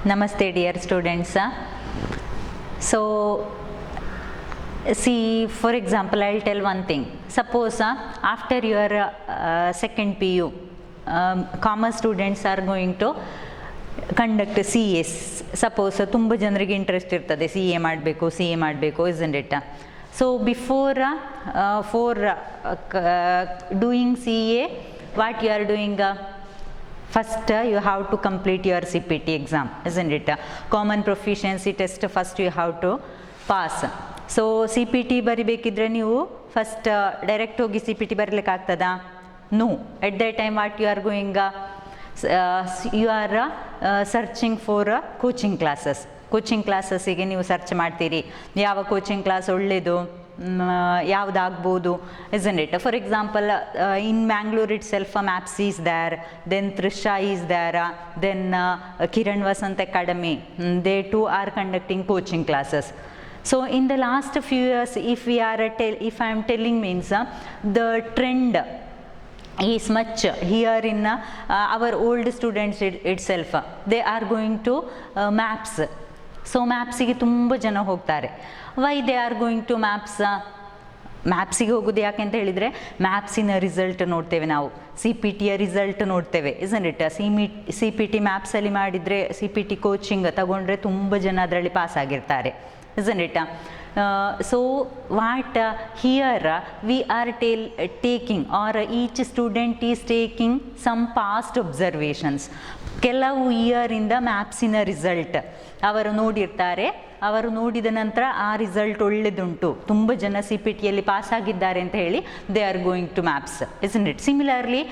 Namaste dear students. So see, for example, I'll tell one thing. Suppose after your second PU, commerce students are going to conduct C S. Suppose ತುಂಬ ಜನರಿಗೆ interest ಇರ್ತದೆ C A ಮಾಡಬೇಕು isn't it. So before for doing C A what you are doing, first you have to complete your CPT exam, isn't it? Common proficiency test first you have to pass. So CPT ಬರಿಬೇಕಿದ್ರೆ ನೀವು first direct ಹೋಗಿ CPT ಬರಲಿಕ್ಕೆ ಆಗ್ತದಾ? No. At that time what you are going, you are searching for coaching classes. Coaching ಕ್ಲಾಸಸ್ಸಿಗೆ ನೀವು search ಮಾಡ್ತೀರಿ, ಯಾವ coaching class ಒಳ್ಳೆಯದು, ಯಾವುದಾಗ್ಬೋದು, isn't it? For example, in Mangalore itself, MAPS is there, then Trisha is there, then Kiran Vasant Academy, they too are conducting coaching classes. So in the last few years, if I am telling means the trend is much here in our old students itself, they are going to MAPS. So ಮ್ಯಾಪ್ಸಿಗೆ ತುಂಬ ಜನ ಹೋಗ್ತಾರೆ. Why they are going to MAPS? ಮ್ಯಾಪ್ಸಿಗೆ ಹೋಗೋದು ಯಾಕೆ ಅಂತ ಹೇಳಿದರೆ, ಮ್ಯಾಪ್ಸಿನ result ನೋಡ್ತೇವೆ ನಾವು, CPT ಯ ರಿಸಲ್ಟ್ ನೋಡ್ತೇವೆ, ಇಸಂಟ್ ಇಟ್? CPT ಮ್ಯಾಪ್ಸಲ್ಲಿ ಮಾಡಿದರೆ, CPT ಕೋಚಿಂಗ್ ತಗೊಂಡ್ರೆ ತುಂಬ ಜನ ಅದರಲ್ಲಿ ಪಾಸ್ ಆಗಿರ್ತಾರೆ, isn't it? So what here we are taking, or each student is taking some past observations. ಕೆಲವು ಇಯರಿಂದ ಮ್ಯಾಪ್ಸಿನ ರಿಸಲ್ಟ್ ಅವರು ನೋಡಿರ್ತಾರೆ, ಅವರು ನೋಡಿದ ನಂತರ ಆ ರಿಸಲ್ಟ್ ಒಳ್ಳೆದುಂಟು, ತುಂಬ ಜನ CPT ಯಲ್ಲಿ ಪಾಸ್ ಆಗಿದ್ದಾರೆ ಅಂತ ಹೇಳಿ they are going to maps, isn't it? Similarly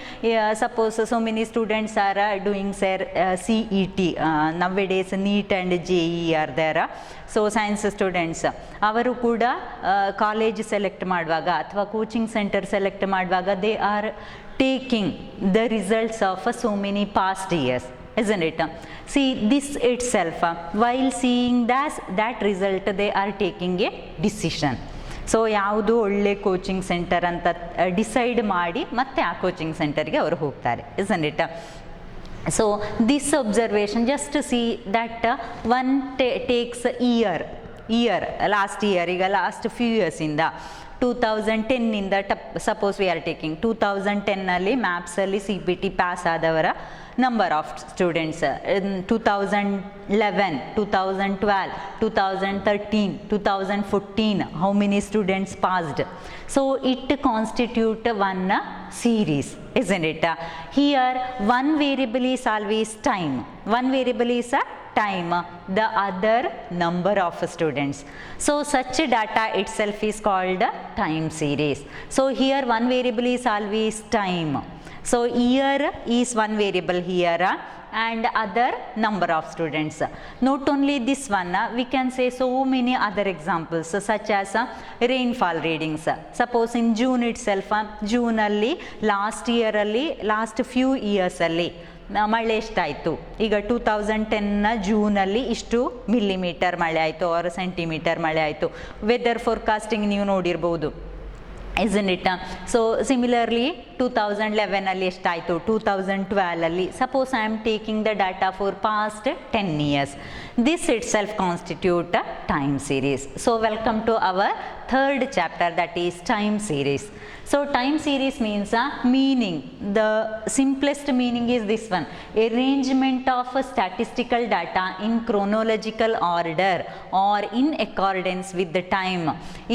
suppose so many students are doing CET, nowadays NEET and JEE are there. So science students ಅವರು ಕೂಡ ಕಾಲೇಜ್ ಸೆಲೆಕ್ಟ್ ಮಾಡುವಾಗ ಅಥವಾ ಕೋಚಿಂಗ್ ಸೆಂಟರ್ ಸೆಲೆಕ್ಟ್ ಮಾಡುವಾಗ they are taking the results of so many past years, isn't it? See this itself, while seeing that result they are taking a decision. So ಯಾವುದು ಒಳ್ಳೆ coaching centre ಅಂತ decide ಮಾಡಿ ಮತ್ತೆ ಆ coaching ಸೆಂಟರ್ಗೆ ಅವರು ಹೋಗ್ತಾರೆ, isn't it? So this observation, just to see that one takes year last year, ಈಗ ಲಾಸ್ಟ್ ಫ್ಯೂ ಇಯರ್ಸಿಂದ 2010 ಇಂದ ಸಪೋಸ್ ವಿ ಆರ್ ಟೇಕಿಂಗ್ 2010 ಅಲ್ಲಿ ಮ್ಯಾಪ್ಸಲ್ಲಿ CPT ಪಾಸ್ ಆದವರ number of students, in 2011, 2012, 2013, 2014, how many students passed? So it constitute one series, isn't it? Here one variable is always time, one variable is a time, the other number of students. So such data itself is called time series. So here one variable is always time. So year is one variable here and other number of students. Not only this one, we can say so many other examples such as rainfall readings. Suppose in June itself, June alli last year alli last few years alli ಮಳೆ ಎಷ್ಟಾಯಿತು, ಈಗ 2010 ಜೂನಲ್ಲಿ ಇಷ್ಟು millimetre ಮಳೆ ಆಯಿತು R centimetre ಮಳೆ ಆಯಿತು. Weather forecasting ನೀವು ನೋಡಿರ್ಬೋದು, isn't it? So similarly 2011 ಅಲ್ಲಿ ಎಷ್ಟಾಯಿತು, 2012 ಅಲ್ಲಿ. Suppose I am taking the data for past 10 years. This itself constitute a time series. So welcome to our third chapter, that is time series. So time series means meaning, the simplest meaning is this one: arrangement of statistical data in chronological order or in accordance with the time.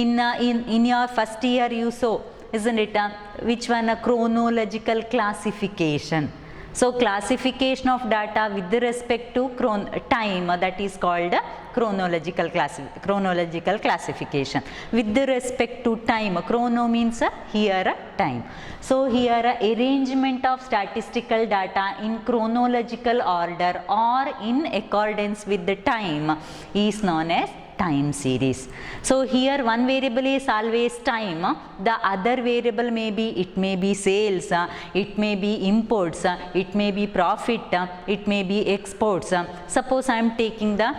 In your first year you saw, isn't it? Which one? A chronological classification. So classification of data with respect to time, that is called chronological classification. With respect to time, chrono means here time. So here arrangement of statistical data in chronological order or in accordance with the time is known as time series. So here one variable is always time, the other variable it may be sales, it may be imports, it may be profit, it may be exports. Suppose I am taking the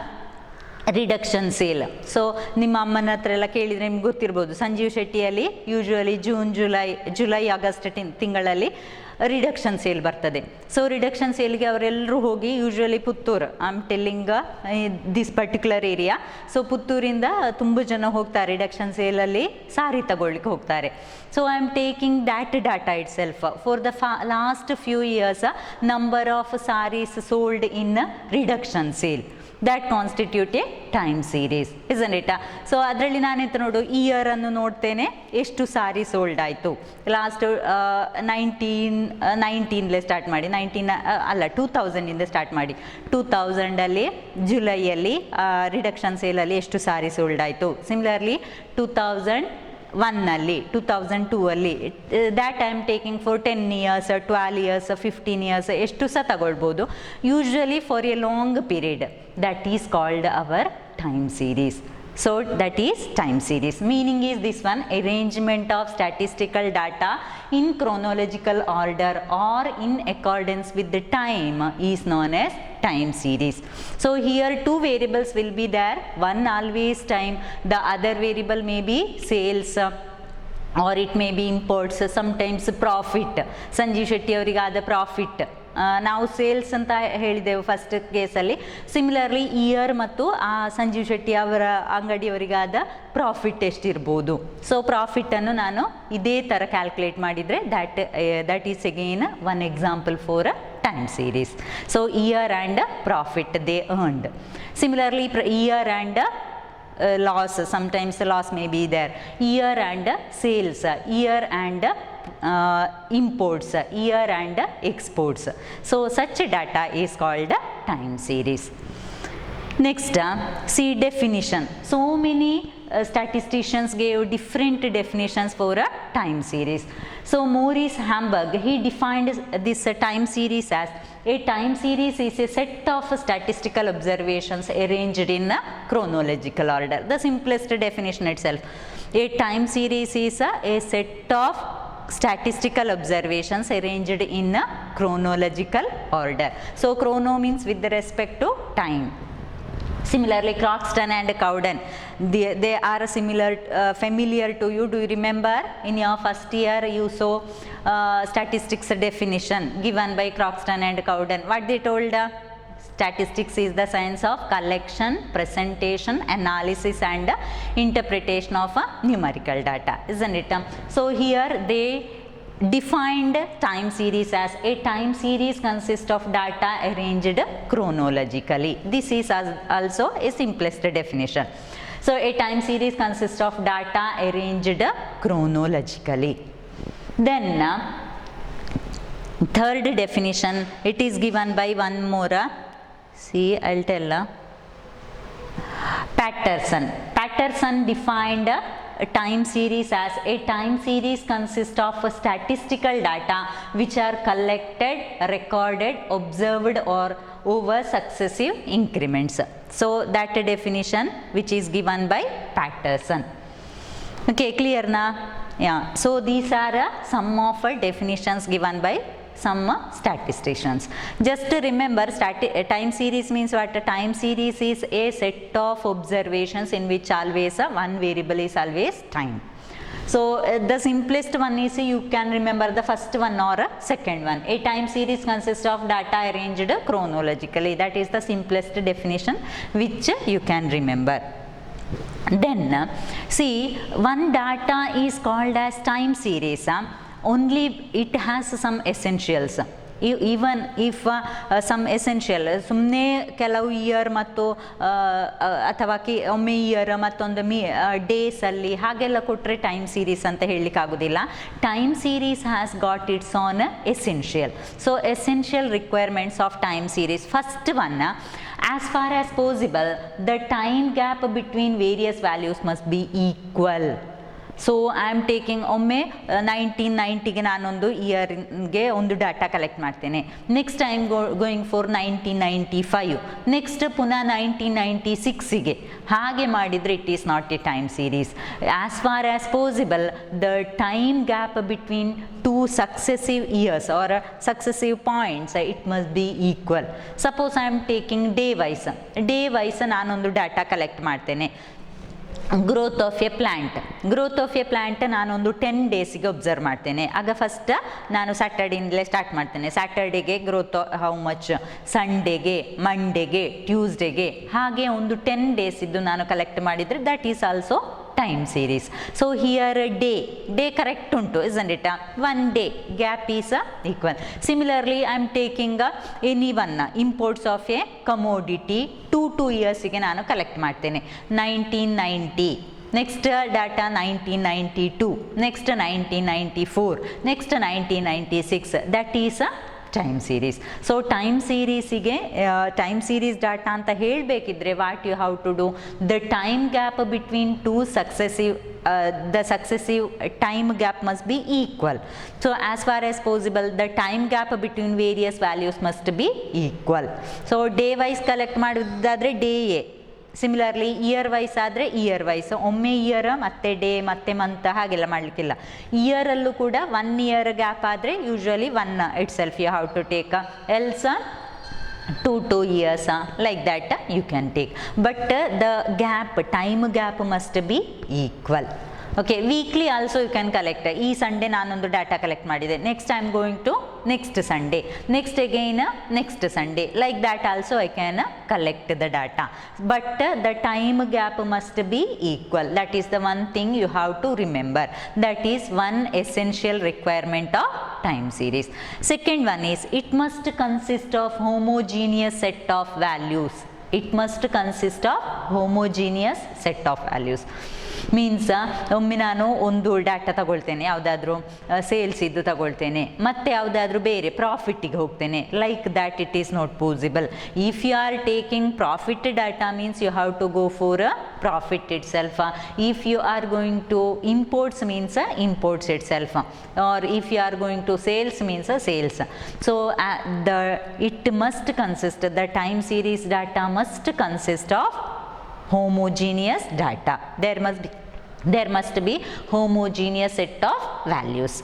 reduction sale. So ನಿಮ್ಮ ಅಮ್ಮನ ಹತ್ರ ಎಲ್ಲ ಕೇಳಿದರೆ ನಿಮ್ಗೆ ಗೊತ್ತಿರ್ಬೋದು, ಸಂಜೀವ್ ಶೆಟ್ಟಿಯಲ್ಲಿ usually July August ತಿಂಗಳಲ್ಲಿ reduction sale ಬರ್ತದೆ. ಸೊ ರಿಡಕ್ಷನ್ ಸೇಲ್ಗೆ ಅವರೆಲ್ಲರೂ ಹೋಗಿ usually Puttur, I am telling this particular area. So ಪುತ್ತೂರಿಂದ ತುಂಬ ಜನ ಹೋಗ್ತಾರೆ ರಿಡಕ್ಷನ್ ಸೇಲಲ್ಲಿ ಸಾರಿ ತಗೊಳ್ಳಿಕ್ಕೆ ಹೋಗ್ತಾರೆ. So I am taking that data itself for the last few years number of sarees sold in reduction sale, that constitute a time series, isn't it? So ಅದರಲ್ಲಿ ನಾನೆಂತ ನೋಡು, ಇಯರನ್ನು ನೋಡ್ತೇನೆ, ಎಷ್ಟು ಸಾರಿ ಸೋಲ್ಡ್ ಆಯಿತು ಲಾಸ್ಟ್ 19 ಸ್ಟಾರ್ಟ್ ಮಾಡಿ, 2000 start ಮಾಡಿ 2000 ಜುಲೈಯಲ್ಲಿ reduction ಸೇಲಲ್ಲಿ ಎಷ್ಟು ಸಾರಿ sold ಆಯಿತು. Similarly 2001 2002 that I am taking for 10 years 12 years 15 years ಎಷ್ಟು ಸಹ ತಗೊಳ್ಬೋದು. Usually for a long period, that is called our time series. So that is time series. Meaning is this one: arrangement of statistical data in chronological order or in accordance with the time is known as time series. So here two variables will be there, one always time, the other variable may be sales or it may be imports, sometimes profit. Sanjeev Shetty ಅವರಿಗಾದ profit ನಾವು sales ಅಂತ ಹೇಳಿದೆವು first ಕೇಸಲ್ಲಿ. Similarly year ಮತ್ತು ಆ ಸಂಜೀವ್ ಶೆಟ್ಟಿ ಅವರ ಅಂಗಡಿಯವರಿಗಾದ profit ಎಷ್ಟಿರ್ಬೋದು. So ಪ್ರಾಫಿಟನ್ನು ನಾನು ಇದೇ ಥರ ಕ್ಯಾಲ್ಕುಲೇಟ್ ಮಾಡಿದರೆ that is again one example for time series. So year and profit they earned. Similarly year and loss, sometimes loss may be there. Year and sales, year and imports, year and exports. So such data is called time series. Next, see definition. So many statisticians gave different definitions for a time series. So Maurice Hamburg, he defined this time series as a time series is a set of statistical observations arranged in a chronological order. The simplest definition itself. A time series is a set of statistical observations arranged in a chronological order. So chrono means with respect to time. Similarly, Croxton and Cowden, they are similar, familiar to you. Do you remember in your first year you saw statistics definition given by Croxton and Cowden? What they told? Statistics is the science of collection, presentation, analysis and interpretation of numerical data, isn't it? So here they defined time series as a time series consists of data arranged chronologically. This is also a simplest definition. So a time series consists of data arranged chronologically. Then third definition, it is given by one more. See, I'll tell. Patterson defined a time series as a time series consists of statistical data which are collected, recorded, observed or over successive increments. So that definition which is given by Patterson. Okay, clear na? Yeah. So these are some of definitions given by some statisticians. Just to remember, time series means what? A time series is a set of observations in which always one variable is always time. So the simplest one is you can remember the first one or second one. A time series consists of data arranged chronologically. That is the simplest definition which you can remember. Then see, one data is called as time series only it has some essentials. Even if some essential ಸುಮ್ಮನೆ ಕೆಲವು year ಮತ್ತು ಅಥವಾ ಒಮ್ಮೆ year ಮತ್ತೊಂದು ಡೇಸಲ್ಲಿ ಹಾಗೆಲ್ಲ ಕೊಟ್ಟರೆ time series ಅಂತ ಹೇಳಲಿಕ್ಕಾಗೋದಿಲ್ಲ. Time series has got its an essential. So essential requirements of time series. First one, as far as possible the time gap between various values must be equal. So I am taking ಒಮ್ಮೆ 1990ಗೆ ನಾನೊಂದು ಇಯರ್ಗೆ ಒಂದು data collect ಮಾಡ್ತೇನೆ. Next I am going for 1995, next ಪುನಃ 1996ಗೆ. ಹಾಗೆ ಮಾಡಿದರೆ it is not a time series. As far as possible the time gap between two successive years are successive points it must be equal. Suppose I am taking day wise ನಾನೊಂದು data collect ಮಾಡ್ತೇನೆ. Growth of a plant ನಾನೊಂದು 10 ಡೇಸಿಗೆ observe ಮಾಡ್ತೇನೆ. ಆಗ first ನಾನು ಸ್ಯಾಟರ್ಡೇಯಿಂದಲೇ start ಮಾಡ್ತೇನೆ. ಸ್ಯಾಟರ್ಡೇಗೆ growth how much, ಸಂಡೇಗೆ, ಮಂಡೇಗೆ, ಟ್ಯೂಸ್ಡೇಗೆ, ಹಾಗೆ ಒಂದು 10 days ಇದ್ದು ನಾನು ಕಲೆಕ್ಟ್ ಮಾಡಿದರೆ that is also time series. So here day correct untu, isn't it? One day gap is equal. Similarly I am taking any one imports of a commodity 2 years ಗೆ ನಾನು collect ಮಾಡ್ತೇನೆ. 1990, next data 1992, next 1994, next 1996, that is time series. So time ಸೀರೀಸಿಗೆ time series data ಅಂತ ಹೇಳಬೇಕಿದ್ರೆ what you have to do, the time gap between two successive the successive time gap must be equal. So as far as possible the time gap between various values must be equal. So day wise collect ಮಾಡೋದಾದರೆ day ಎ, similarly year wise ಆದರೆ year wise, ಒಮ್ಮೆ year ಮತ್ತೆ day ಮತ್ತೆ month ಹಾಗೆಲ್ಲ ಮಾಡಲಿಕ್ಕಿಲ್ಲ. ಇಯರಲ್ಲೂ ಕೂಡ 1 year ಗ್ಯಾಪ್ ಆದರೆ usually 1 itself you have to take, else 2 years like that you can take, but the time gap must be equal. Okay, weekly also you can collect. ಈ Sunday ನಾನೊಂದು data collect ಮಾಡಿದೆ, next I am going to next Sunday, next again next Sunday, like that also I can collect the data, but the time gap must be equal. That is the one thing you have to remember. That is one essential requirement of time series. Second one is it must consist of homogeneous set of values. It must consist of homogeneous set of values. Means ಒಮ್ಮೆ ನಾನು ಒಂದು data ತಗೊಳ್ತೇನೆ, ಯಾವುದಾದ್ರೂ sales ಇದ್ದು ತಗೊಳ್ತೇನೆ, ಮತ್ತು ಯಾವುದಾದ್ರೂ ಬೇರೆ ಪ್ರಾಫಿಟ್ಟಿಗೆ ಹೋಗ್ತೇನೆ, like that it is not possible. If you are taking profit data means you have to go for profit itself. If you are going to imports means imports itself, or if you are going to sales means sales. So it must consist, the time series data must consist of homogeneous data. There must be homogeneous set of values.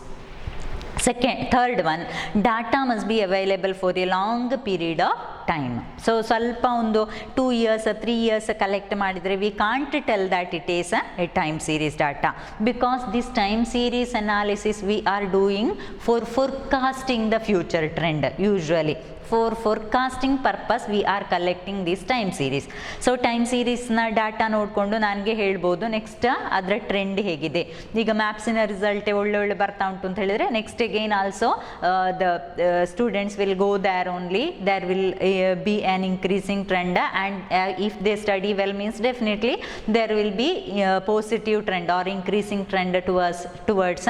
Third one, data must be available for a long period of time. So ಸ್ವಲ್ಪ ಒಂದು 2 years 3 years collect ಮಾಡಿದರೆ we can't tell that it is a time series data, because this time series analysis we are doing for forecasting the future trend. Usually for forecasting purpose we are collecting this time series. So time series ನ data ನೋಡಿಕೊಂಡು ನನಗೆ ಹೇಳ್ಬೋದು next ಅದರ trend ಹೇಗಿದೆ. ಈಗ ಮ್ಯಾಪ್ಸಿನ result ಒಳ್ಳೆ ಬರ್ತಾ ಉಂಟು ಅಂತ ಹೇಳಿದರೆ next again also the students will go there only, there will be an increasing trend, and if they study well means definitely there will be positive trend or increasing trend towards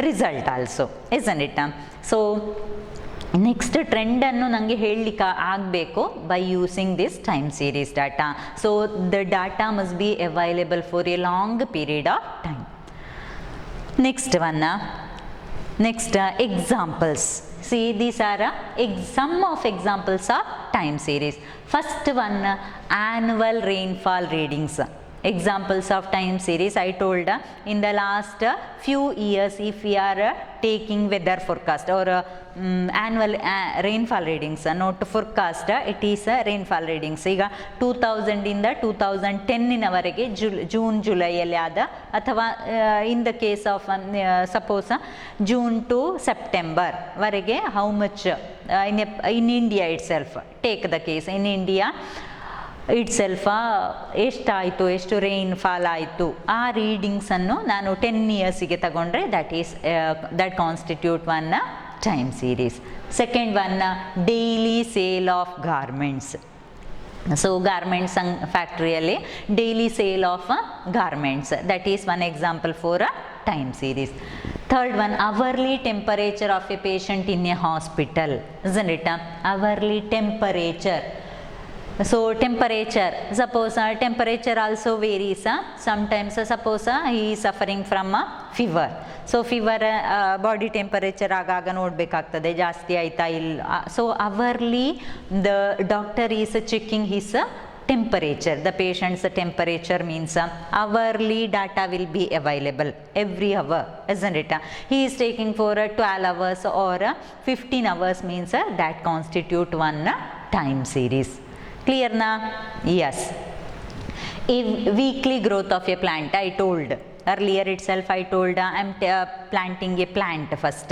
result also, isn't it? So next ಟ್ರೆಂಡನ್ನು ನನಗೆ ಹೇಳಲಿಕ್ಕೆ ಆಗಬೇಕು by using this time series data. So the data must be available for a long period of time. Next one, next examples. See, these are some of examples of time series. First one, annual rainfall readings. Examples of time series I told in the last few years, if we are taking weather forecast or annual rainfall readings, not forecast, it is rainfall readings. ಈಗ 2000 ಇಂದ 2010 ವರೆಗೆ June ಜುಲೈಯಲ್ಲಿ ಆದ, ಅಥವಾ in the case of suppose June to September ವರೆಗೆ how much in India itself, take the case in India itself ಎಷ್ಟಾಯಿತು, ಎಷ್ಟು rainfall ಆಯಿತು, ಆ ರೀಡಿಂಗ್ಸನ್ನು ನಾನು 10 ಇಯರ್ಸಿಗೆ ತಗೊಂಡ್ರೆ that constitute one time series. Second one, daily sale of garments. So garments ಫ್ಯಾಕ್ಟ್ರಿಯಲ್ಲಿ daily sale of garments, that is one example for time series. Third one, hourly temperature of a patient in a hospital, isn't it? Hourly temperature. So temperature, suppose temperature also varies. Sometimes suppose he is suffering from fever. So fever body temperature ಆಗಾಗ ನೋಡಬೇಕಾಗ್ತದೆ ಜಾಸ್ತಿ ಆಯ್ತಾ ಇಲ್ಲ. So hourly the doctor is checking his temperature, the patient's temperature means hourly data will be available every hour, isn't it? He is taking for 12 hours or 15 hours means that constitute one time series. Clear na? Yes. weekly growth of a plant, I told earlier itself, I told I'm planting a plant first.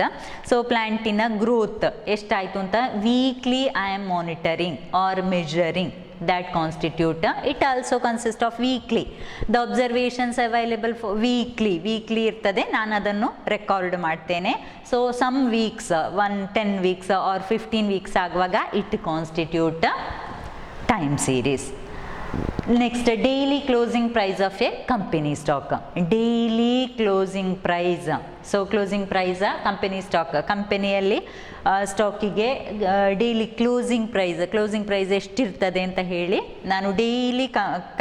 So plantina growth ಎಷ್ಟಾಯಿತು ಅಂತ weekly I am monitoring or measuring, that constitute it also consists of weekly. The observations available for weekly ಇರ್ತದೆ, ನಾನು ಅದನ್ನು record ಮಾಡ್ತೇನೆ. So some weeks 10 weeks or 15 weeks ಆಗುವಾಗ it constitute time series. Next, daily closing price of a company stock. Daily closing price. So closing price company stock. ಕಂಪನಿಯಲ್ಲಿ ಸ್ಟಾಕಿಗೆ daily closing price ಎಷ್ಟಿರ್ತದೆ ಅಂತ ಹೇಳಿ ನಾನು daily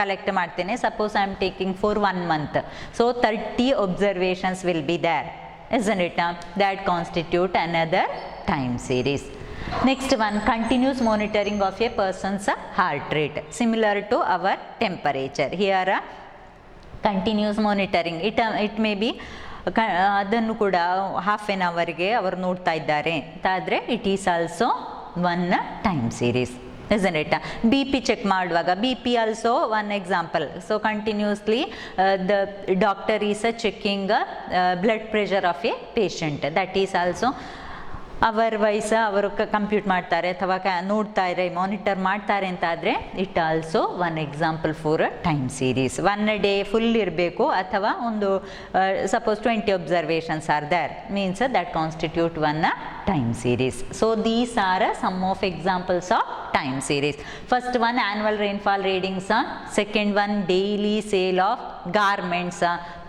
collect ಮಾಡ್ತೇನೆ. Suppose I am taking for 1 month. So 30 observations will be there, isn't it? That constitute another time series. Next one, continuous monitoring of a person's heart rate, similar to our temperature. Here continuous monitoring, it may be ಅದನ್ನು ಕೂಡ half an ಅವರ್ಗೆ ಅವರು ನೋಡ್ತಾ ಇದ್ದಾರೆ ಅಂತಾದರೆ it is also one time series, isn't it? BP check ಮಾಡುವಾಗ BP also one example. So continuously the doctor is checking blood pressure of a patient, that is also hour wise ಅವರು compute ಮಾಡ್ತಾರೆ ಅಥವಾ ನೋಡ್ತಾರೆ, monitor ಮಾಡ್ತಾರೆ ಅಂತಾದರೆ it also one example for time series. 1 day full ಇರಬೇಕು ಅಥವಾ ಒಂದು suppose 20 observations are there, means that constitute one time series. So these are some of examples of time series. First one, annual rainfall readings. Second one, daily sale of garments.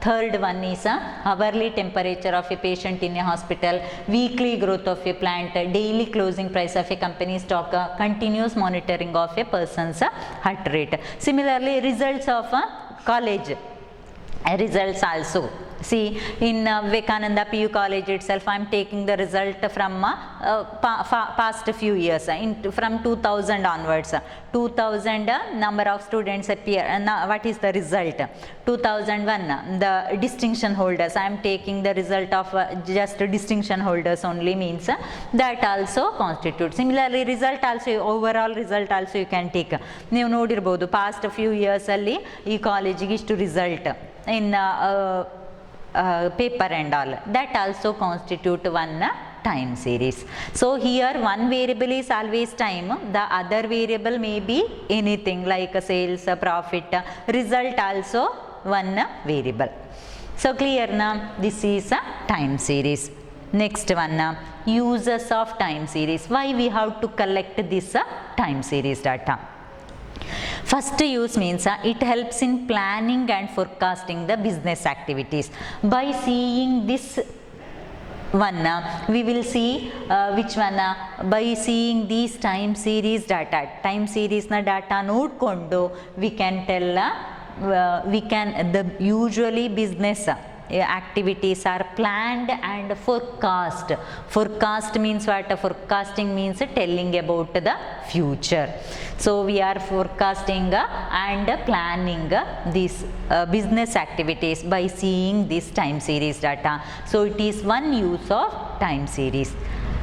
Third one is hourly temperature of a patient in a hospital, weekly growth of a plant, daily closing price of a company stock, continuous monitoring of a person's heart rate. Similarly, results of college results also. See, in Vivekananda PU College itself, I am taking the result from past few years, from 2000 onwards. 2000 number of students appear. What is the result? 2001 the distinction holders. I am taking the result of just distinction holders only, means that also constitutes. Similarly, result also, overall result also you can take. ನೀವು ನೋಡಿರ್ಬೋದು past few years ಅಲ್ಲಿ ಈ ಕಾಲೇಜಿಗೆ ಇಷ್ಟು result in paper and all, that also constitute one time series. So here one variable is always time, the other variable may be anything like sales, profit, result also one variable. So clear now, this is a time series. Next one, uses of time series. Why we have to collect this time series data? First use means it helps in planning and forecasting the business activities. By seeing this one, we will see which one, by seeing these time series data, time series na data nodkondo we can tell the usually business activities are planned and forecast. Forecast means what? Forecasting means telling about the future. So we are forecasting and planning these business activities by seeing this time series data. So it is one use of time series.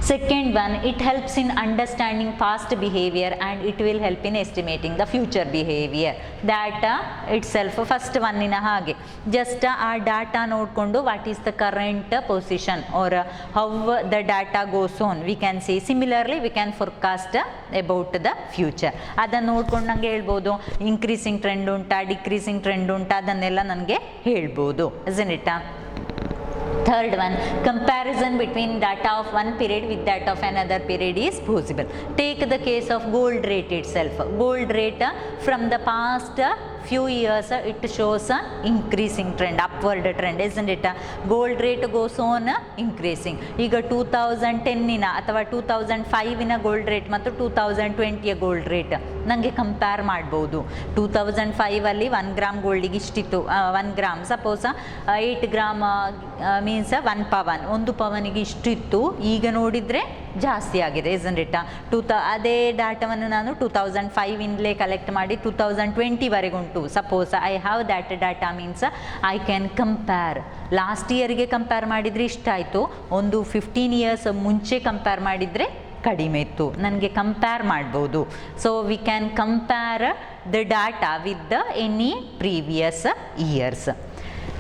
Second one, it helps in understanding past behavior and it will help in estimating the future behavior. Data itself, first one in hage just our data nodkondo what is the current position or how the data goes on, we can see. Similarly, we can forecast about the future. ಅದನ್ನ ನೋಡ್ಕೊಂಡು ನನಗೆ ಹೇಳ್ಬೋದು increasing trend ಉಂಟಾ, decreasing trend ಉಂಟಾ, ಅದನ್ನೆಲ್ಲ ನನಗೆ ಹೇಳ್ಬೋದು, isn't it? Third one, comparison between data of one period with that of another period is possible. Take the case of gold rate itself. Gold rate from the past few years it shows a increasing trend, upward trend, isn't it? Gold rate goes on increasing. ಈಗ 2010 ಅಥವಾ 2005 gold rate ಮತ್ತು 2020 gold rate ನನಗೆ compare ಮಾಡ್ಬೋದು. 2005 ಅಲ್ಲಿ 1 gram ಗೋಲ್ಡಿಗೆ ಇಷ್ಟಿತ್ತು, 1 gram suppose 8 gram means 1 pavan, 1 ಪವನಿಗೆ ಇಷ್ಟಿತ್ತು, ಈಗ ನೋಡಿದರೆ ಜಾಸ್ತಿ ಆಗಿದೆ, isn't it? ಅದೇ ಡಾಟಾವನ್ನು ನಾನು 2005 ಇಂದಲೇ ಕಲೆಕ್ಟ್ ಮಾಡಿ 2020 ವರೆಗುಂಟು. Suppose I have that data, means I can compare. Last ಇಯರ್ಗೆ ಕಂಪೇರ್ ಮಾಡಿದರೆ ಇಷ್ಟಾಯಿತು, ಒಂದು 15 years ಮುಂಚೆ ಕಂಪೇರ್ ಮಾಡಿದರೆ ಕಡಿಮೆ ಇತ್ತು, ನನಗೆ ಕಂಪೇರ್ ಮಾಡ್ಬೋದು. So we can compare the data with the any previous years.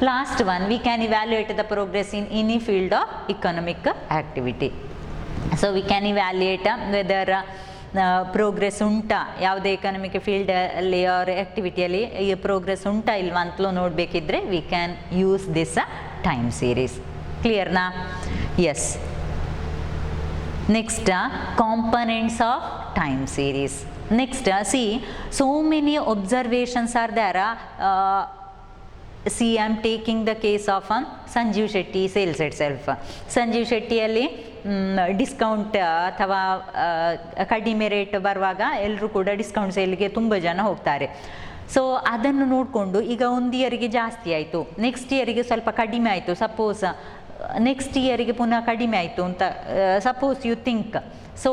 Last one, we can evaluate the progress in any field of economic activity. So we can evaluate whether progress ಉಂಟಾ ಯಾವುದೇ economic ಫೀಲ್ಡಲ್ಲಿ R ಆ್ಯಕ್ಟಿವಿಟಿಯಲ್ಲಿ ಈ progress ಉಂಟಾ ಇಲ್ವಾ ಅಂತಲೂ ನೋಡಬೇಕಿದ್ರೆ we can use this time series. ಕ್ಲಿಯರ್ನಾ? Yes. Next components of time series. Next see so many observations are there. See, I am taking the case of Sanjeev Shetty sales itself. Sanjeev ಶೆಟ್ಟಿಯಲ್ಲಿ discount ಅಥವಾ ಕಡಿಮೆ rate ಬರುವಾಗ ಎಲ್ಲರೂ ಕೂಡ discount ಸೇಲ್ಗೆ ತುಂಬ ಜನ ಹೋಗ್ತಾರೆ. ಸೊ ಅದನ್ನು ನೋಡಿಕೊಂಡು ಈಗ ಒಂದು ಇಯರಿಗೆ ಜಾಸ್ತಿ ಆಯಿತು, ನೆಕ್ಸ್ಟ್ ಇಯರಿಗೆ ಸ್ವಲ್ಪ ಕಡಿಮೆ ಆಯಿತು, ಸಪೋಸ್ ನೆಕ್ಸ್ಟ್ ಇಯರಿಗೆ ಪುನಃ ಕಡಿಮೆ ಆಯಿತು ಅಂತ suppose you think. So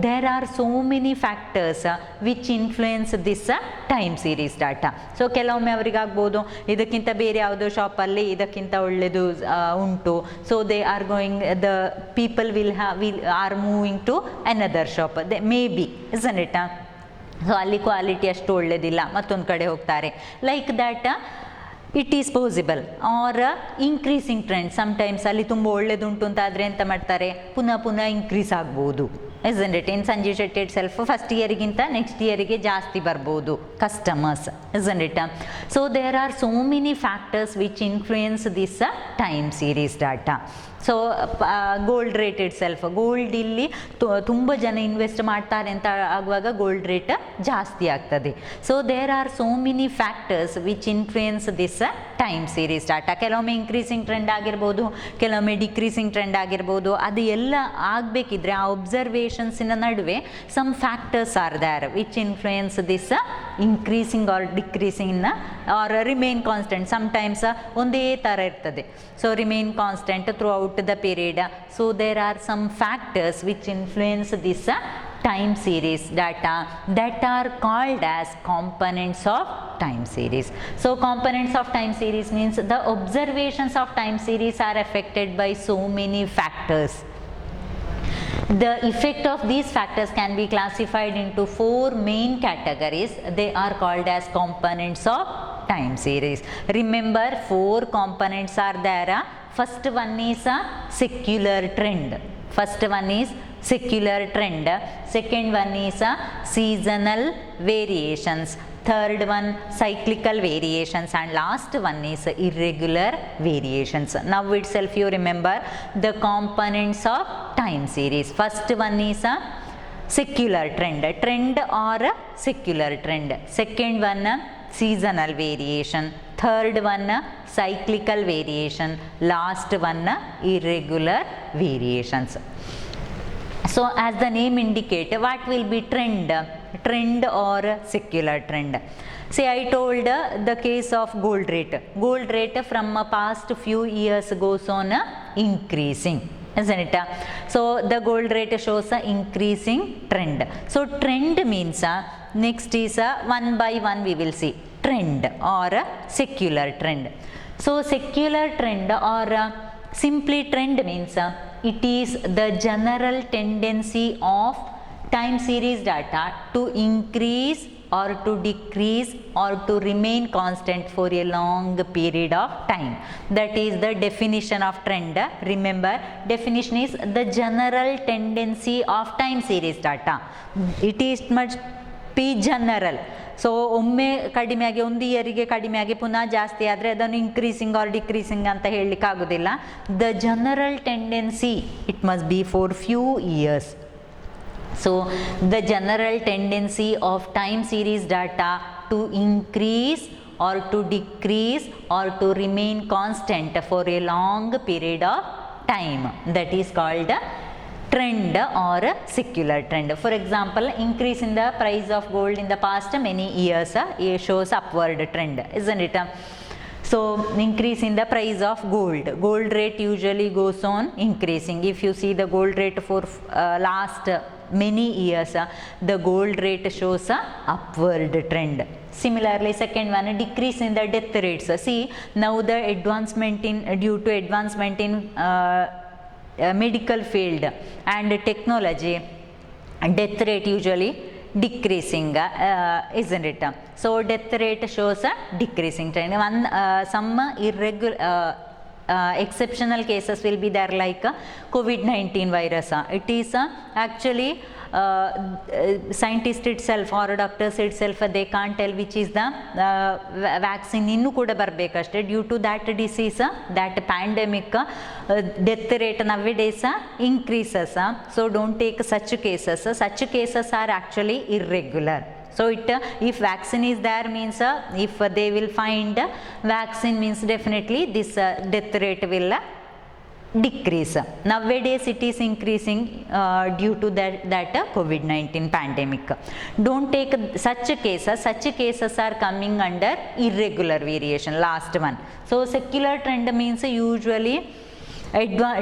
there are so many factors which influence this time series data. So ಕೆಲವೊಮ್ಮೆ ಅವರಿಗಾಗ್ಬೋದು ಇದಕ್ಕಿಂತ ಬೇರೆ ಯಾವುದೋ ಶಾಪಲ್ಲಿ ಇದಕ್ಕಿಂತ ಒಳ್ಳೆಯದು ಉಂಟು, so they are going, the people will are moving to another shop, they may be isn't it. So ಅಲ್ಲಿ ಕ್ವಾಲಿಟಿ ಅಷ್ಟು ಒಳ್ಳೆಯದಿಲ್ಲ, ಮತ್ತೊಂದು ಕಡೆ ಹೋಗ್ತಾರೆ. Like that it is possible. Or increasing trend, sometimes ಅಲ್ಲಿ ತುಂಬ ಒಳ್ಳೆದುಂಟು ಅಂತ ಆದರೆ ಎಂತ ಮಾಡ್ತಾರೆ, ಪುನಃ ಇನ್ಕ್ರೀಸ್ ಆಗ್ಬೋದು. Isn't it? In Sanjeev Shetty itself first ಇಯರಿಗಿಂತ ನೆಕ್ಸ್ಟ್ ಇಯರಿಗೆ ಜಾಸ್ತಿ ಬರ್ಬೋದು customers. Isn't it? So there are so many factors which influence this time series data. So gold rate itself, gold ಇಲ್ಲಿ ತುಂಬ ಜನ ಇನ್ವೆಸ್ಟ್ ಮಾಡ್ತಾರೆ ಅಂತ ಆಗುವಾಗ ಗೋಲ್ಡ್ ರೇಟ್ ಜಾಸ್ತಿ ಆಗ್ತದೆ. So there are so many factors which influence this time series data. ಕೆಲವೊಮ್ಮೆ increasing trend ಆಗಿರ್ಬೋದು, ಕೆಲವೊಮ್ಮೆ ಡಿಕ್ರೀಸಿಂಗ್ ಟ್ರೆಂಡ್ ಆಗಿರ್ಬೋದು. ಅದು ಎಲ್ಲ ಆಗಬೇಕಿದ್ರೆ ಆ ಒಬ್ಸರ್ವೇಷನ್ಸಿನ ನಡುವೆ some factors are there which influence this increasing or decreasing or remain constant. Sometimes ಒಂದೇ ಥರ ಇರ್ತದೆ, so remain constant throughout the period. So there are some factors which influence this time series data that are called as components of time series. So components of time series means the observations of time series are affected by so many factors. The effect of these factors can be classified into 4 main categories. They are called as components of time series. Remember, 4 components are there. First one is a secular trend. First one is secular trend. Second one is a seasonal variations. Third one cyclical variations, and last one is irregular variations. Now itself you remember the components of time series. First one is a secular trend, trend or secular trend. Second one seasonal variation. Third one cyclical variation. Last one irregular variations. So as the name indicate, what will be trend? Trend or secular trend. Say I told the case of gold rate. Gold rate from past few years goes on increasing, isn't it? So the gold rate shows a increasing trend. So trend means next is one by one we will see trend or secular trend. So secular trend or simply trend means it is the general tendency of time series data to increase or to decrease or to remain constant for a long period of time. That is the definition of trend. Remember, definition is the general tendency of time series data. It is much be general. So ಒಮ್ಮೆ ಕಡಿಮೆಯಾಗಿ ಒಂದು ಇಯರಿಗೆ ಕಡಿಮೆಯಾಗಿ ಪುನಃ ಜಾಸ್ತಿ ಆದರೆ ಅದನ್ನು increasing or decreasing ಅಂತ ಹೇಳಲಿಕ್ಕೆ ಆಗೋದಿಲ್ಲ. The general tendency it must B for few years. So the general tendency of time series data to increase or to decrease or to remain constant for a long period of time, that is called trend or secular trend. For example, increase in the price of gold in the past many years shows upward trend, isn't it? So increase in the price of gold rate usually goes on increasing. If you see the gold rate for last many years, the gold rate shows a upward trend. Similarly, second one, decrease in the death rates. See, now the advancement in due to advancement in medical field and technology, death rate usually decreasing, isn't it? So death rate shows a decreasing trend. Some irregular exceptional cases will be there, like COVID-19 virus. It is actually scientist itself or doctors itself, they can't tell which is the vaccine ಇನ್ನೂ ಕೂಡ ಬರಬೇಕಷ್ಟೇ. Due to that disease, that pandemic, death rate nowadays increases. So don't take such cases. Such cases are actually irregular. So if vaccine is there means, if they will find vaccine means definitely this death rate will decrease. Nowadays it is increasing due to that COVID-19 pandemic. Don't take such cases. Such cases are coming under irregular variation, last one. So secular trend means usually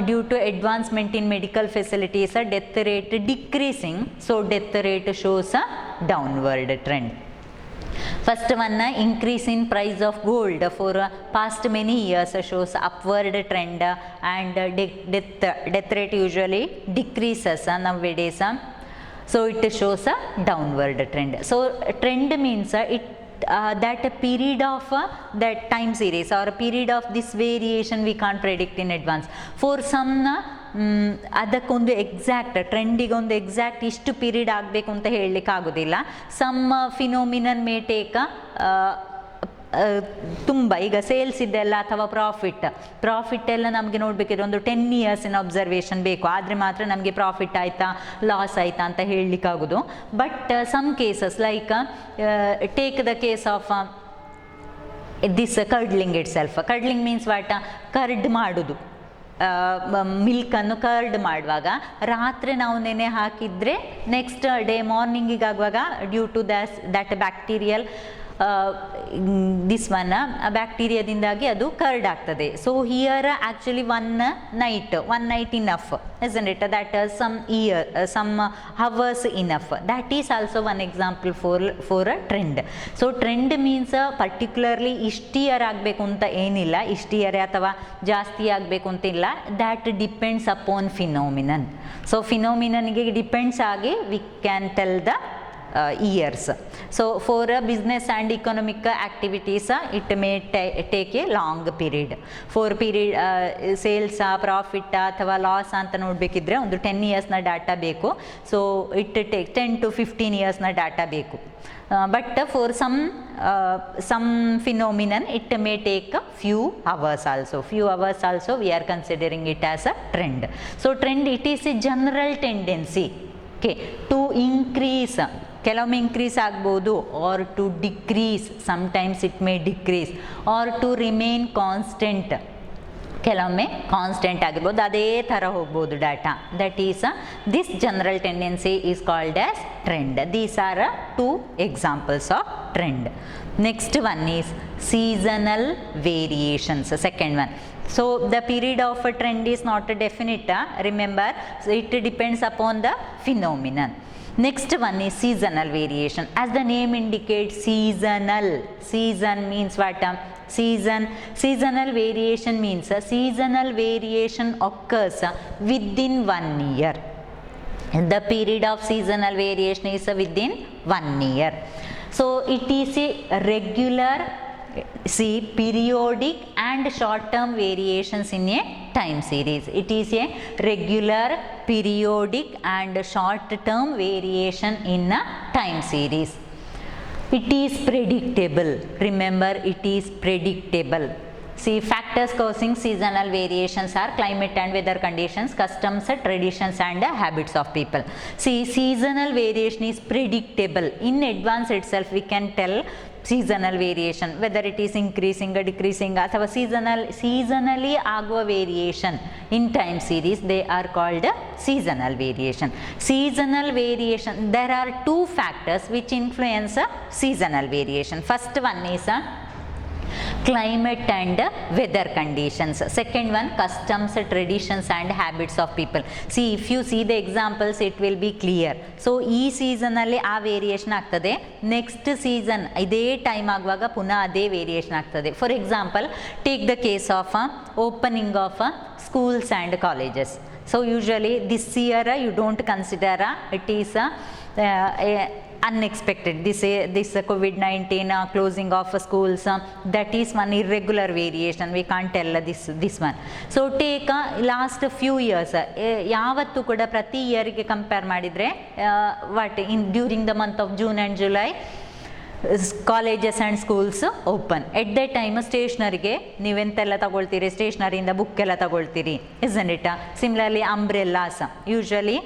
due to advancement in medical facilities, death rate decreasing. So death rate shows a downward trend. First one, increase in price of gold for past many years shows upward trend, and death rate usually decreases nowadays. So it shows a downward trend. So trend means that period of that time series or a period of this variation we can't predict in advance. For some ಅದಕ್ಕೊಂದು exact ಟ್ರೆಂಡಿಗೊಂದು exact ಇಷ್ಟು period ಆಗಬೇಕು ಅಂತ ಹೇಳಲಿಕ್ಕೆ ಆಗೋದಿಲ್ಲ. Some phenomenon may take ತುಂಬ, ಈಗ sales ಇದೆಲ್ಲ ಅಥವಾ ಪ್ರಾಫಿಟ್ ಎಲ್ಲ ನಮಗೆ ನೋಡಬೇಕಿದ್ರೆ ಒಂದು 10 ಇಯರ್ಸಿನ ಅಬ್ಸರ್ವೇಷನ್ ಬೇಕು, ಆದರೆ ಮಾತ್ರ ನಮಗೆ ಪ್ರಾಫಿಟ್ ಆಯಿತಾ ಲಾಸ್ ಆಯಿತಾ ಅಂತ ಹೇಳಲಿಕ್ಕಾಗೋದು. But some cases like take the case of this curdling itself. Curdling means what? Curd ಮಾಡೋದು, ಮಿಲ್ಕನ್ನು ಕರ್ಡ್ ಮಾಡುವಾಗ ರಾತ್ರಿ ನಾವು ನೆನೆ ಹಾಕಿದರೆ ನೆಕ್ಸ್ಟ್ ಡೇ ಮಾರ್ನಿಂಗಿಗಾಗುವಾಗ due to that bacterial this one ಬ್ಯಾಕ್ಟೀರಿಯಾದಿಂದಾಗಿ ಅದು ಕರ್ಡ್ ಆಗ್ತದೆ. So here actually one night enough, isn't it? That some hours enough. That is also one example for a trend. So trend means particularly ಇಷ್ಟು year ಆಗಬೇಕು ಅಂತ ಏನಿಲ್ಲ, ಇಷ್ಟು year ಅಥವಾ ಜಾಸ್ತಿ ಆಗಬೇಕು ಅಂತಿಲ್ಲ. That depends upon phenomenon. So ಫಿನೋಮಿನನ್ಗೆ ಡಿಪೆಂಡ್ಸ್ ಆಗಿ we can tell the years. So for business and economic activities it may take a long period. For period sales profit ಅಥವಾ ಲಾಸ್ ಅಂತ ನೋಡಬೇಕಿದ್ರೆ ಒಂದು 10 ಇಯರ್ಸ್ನ ಡಾಟಾ ಬೇಕು. ಸೊ ಇಟ್ ಟೇಕ್ 10 to 15 ಇಯರ್ಸ್ನ data ಬೇಕು. But for some phenomenon it may take a few hours also. We are considering it as a trend. So trend, it is a general tendency, okay, to increase. ಕೆಲವೊಮ್ಮೆ increase ಆಗ್ಬೋದು, or to decrease, sometimes it may decrease, or to remain constant, ಕೆಲವೊಮ್ಮೆ constant ಆಗಿರ್ಬೋದು, ಅದೇ ಥರ ಹೋಗ್ಬೋದು data. That is this general tendency is called as trend. These are 2 examples of trend. Next one is seasonal variations, second one. So the period of a trend is not definite, remember, so it depends upon the phenomenon. Next one is seasonal variation. As the name indicates, seasonal. Season means what? Seasonal variation means seasonal variation occurs within 1 year. The period of seasonal variation is within 1 year. So it is a regular, periodic and short term variations in a time series. It is a regular, periodic and short term variation in a time series. It is predictable. Remember, it is predictable. See, factors causing seasonal variations are climate and weather conditions, customs, traditions and habits of people. See, seasonal variation is predictable. In advance itself we can tell seasonal variation, whether it is increasing or decreasing, ಅಥವಾ seasonally ಆಗುವ variation in time series, they are called seasonal variation. Seasonal variation, there are 2 factors which influence seasonal variation. First one is climate and weather conditions. Second one, customs, traditions and habits of people. See, if you see the examples it will be clear. So ಈ ಸೀಸನಲ್ಲಿ ಆ variation ಆಗ್ತದೆ, next season ಇದೇ time ಆಗುವಾಗ ಪುನಃ ಅದೇ variation ಆಗ್ತದೆ. For example, take the case of opening of schools and colleges. So usually this year you don't consider it is unexpected, this COVID-19 closing of schools, that is one irregular variation, we can't tell this one. So take last few years, ಯಾವತ್ತು ಕೂಡ ಪ್ರತಿ ಇಯರ್ಗೆ compare ಮಾಡಿದರೆ during the month of June and July colleges and schools open. At the time ಸ್ಟೇಷ್ನರಿಗೆ ನೀವೆಂತೆಲ್ಲ ತಗೊಳ್ತೀರಿ, ಸ್ಟೇಷ್ನರಿಯಿಂದ book ಎಲ್ಲ ತಗೊಳ್ತೀರಿ, isn't it. Similarly umbrellas, usually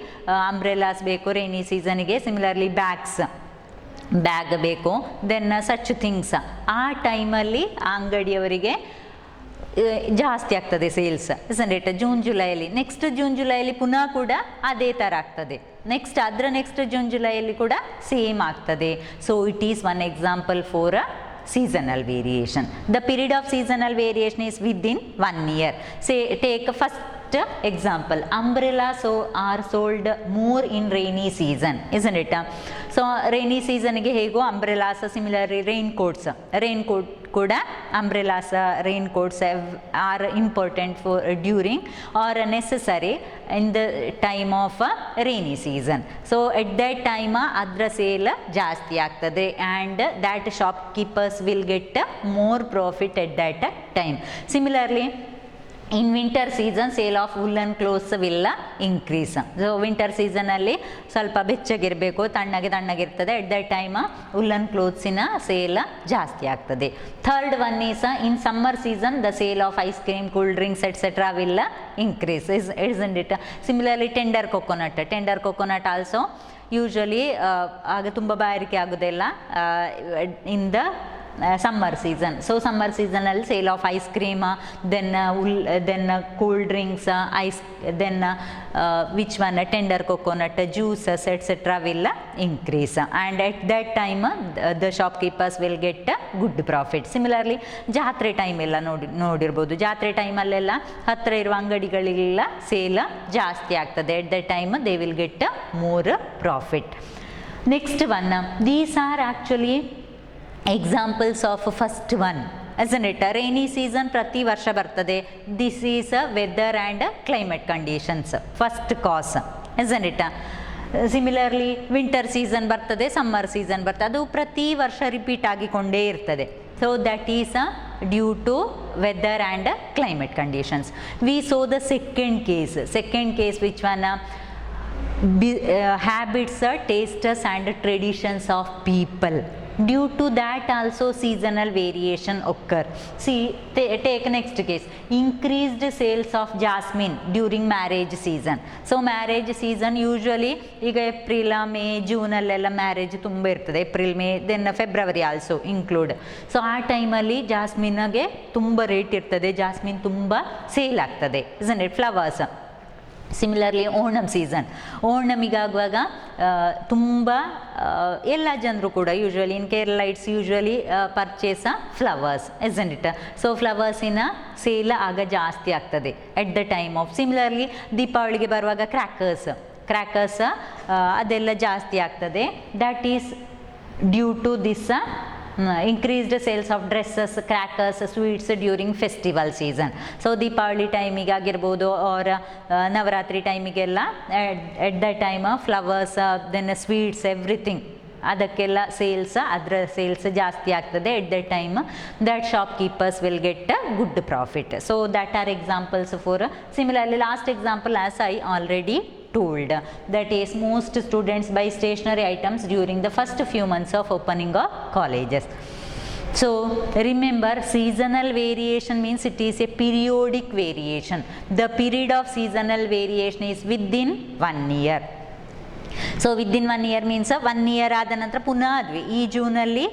umbrellas ಬೇಕು ರೈನಿ ಸೀಸನ್ಗೆ. ಸಿಮಿಲರ್ಲಿ ಬ್ಯಾಗ್ ಬೇಕು, ದೆನ್ ಸಚ್ ಥಿಂಗ್ಸ್. ಆ ಟೈಮಲ್ಲಿ ಆ ಅಂಗಡಿಯವರಿಗೆ ಜಾಸ್ತಿ ಆಗ್ತದೆ ಸೇಲ್ಸ್, ಇಸ್ಂಟ್ ಇಟ್. ಜೂನ್ ಜುಲೈಯಲ್ಲಿ, ನೆಕ್ಸ್ಟ್ ಜೂನ್ ಜುಲೈಯಲ್ಲಿ ಪುನಃ ಕೂಡ ಅದೇ ಥರ ಆಗ್ತದೆ, ನೆಕ್ಸ್ಟ್ ಜೂನ್ ಜುಲೈಯಲ್ಲಿ ಕೂಡ ಸೇಮ್ ಆಗ್ತದೆ. So it is one example for seasonal variation. The period of seasonal variation is within 1 year. Say take first example, umbrellas are sold more in rainy season, isn't it? So rainy season ge hego umbrellas, similarly raincoat kuda umbrellas, raincoats are important for during or necessary in the time of rainy season. So at that time adra sale ಜಾಸ್ತಿ ಆಗ್ತದೆ and that shopkeepers will get more profit at that time. Similarly in winter season sale of woolen clothes will increase. So winter season ಅಲ್ಲಿ ಸ್ವಲ್ಪ ಬೆಚ್ಚಗಿರಬೇಕು, ತಣ್ಣಗಿರ್ತದೆ, at that time woolen clothes ಇನ sale ಜಾಸ್ತಿ ಆಗ್ತದೆ. Third one is in summer season the sale of ice cream, cool drinks etc will increase, isn't it? Similarly tender coconut also usually ಆಗ ತುಂಬ ಬಾಯಾರಿಕೆ ಆಗೋದಿಲ್ಲ in the summer season. So summer season ಅಲ್ಲಿ sale of ice cream, then cool drinks, ice, then which one, tender coconut, juices etc will increase, and at that time the shopkeepers will get good profit. Similarly ಜಾತ್ರೆ time ಎಲ್ಲ ನೋಡಿರ್ಬೋದು, ಜಾತ್ರೆ ಟೈಮಲ್ಲೆಲ್ಲ ಹತ್ತಿರ ಇರುವ ಅಂಗಡಿಗಳಿಗೆಲ್ಲ sale ಜಾಸ್ತಿ ಆಗ್ತದೆ, at that time they will get more profit. Next one, these are actually examples of first one, isn't it? Rainy season ಪ್ರತಿ ವರ್ಷ ಬರ್ತದೆ. This is weather and climate conditions, first cause, isn't it? Similarly winter season ಬರ್ತದೆ, summer season ಬರ್ತದೆ, ಅದು ಪ್ರತಿ ವರ್ಷ repeat ಆಗಿಕೊಂಡೇ ಇರ್ತದೆ. So that is due to weather and climate conditions. We saw the second case which one, habits, tastes and traditions of people. Due to that also seasonal variation occur. See, take next case, increased sales of jasmine during marriage season. So marriage season usually ಈಗ April May June ಅಲ್ಲೆಲ್ಲ marriage ತುಂಬ ಇರ್ತದೆ, April May then February also include. So ಆ ಟೈಮಲ್ಲಿ ಜಾಸ್ಮಿನ್ಗೆ ತುಂಬ rate ಇರ್ತದೆ, jasmine ತುಂಬ sale ಆಗ್ತದೆ, isn't it? ಫ್ಲವರ್ಸ್. ಸಿಮಿಲರ್ಲಿ ಓಣಮಿಗಾಗುವಾಗ ತುಂಬ ಎಲ್ಲ ಜನರು ಕೂಡ usually in Kerala it's usually purchase flowers, isn't it? So ಫ್ಲವರ್ಸಿನ ಸೇಲ್ ಆಗ ಜಾಸ್ತಿ ಆಗ್ತದೆ at the time of. Similarly ದೀಪಾವಳಿಗೆ ಬರುವಾಗ ಕ್ರ್ಯಾಕರ್ಸ್ ಅದೆಲ್ಲ ಜಾಸ್ತಿ ಆಗ್ತದೆ. That is due to this increased sales of dresses, crackers, sweets during festival season. So Deepavali ಟೈಮಿಗೆ ಆಗಿರ್ಬೋದು ಆರ್ ನವರಾತ್ರಿ ಟೈಮಿಗೆಲ್ಲ at the time flowers then sweets everything ಅದಕ್ಕೆಲ್ಲ ಅದರ ಸೇಲ್ಸ್ ಜಾಸ್ತಿ ಆಗ್ತದೆ. At the time that shop keepers will get good profit. So that are examples for. Similarly last example as I already told, that is most students buy stationery items during the first few months of opening of colleges. So remember, seasonal variation means it is a periodic variation. The period of seasonal variation is within 1 year. So within 1 year means 1 year ಆದ ನಂತರ ಪುನಃ ಆದ್ವಿ ಈ ಜೂನಲ್ಲಿ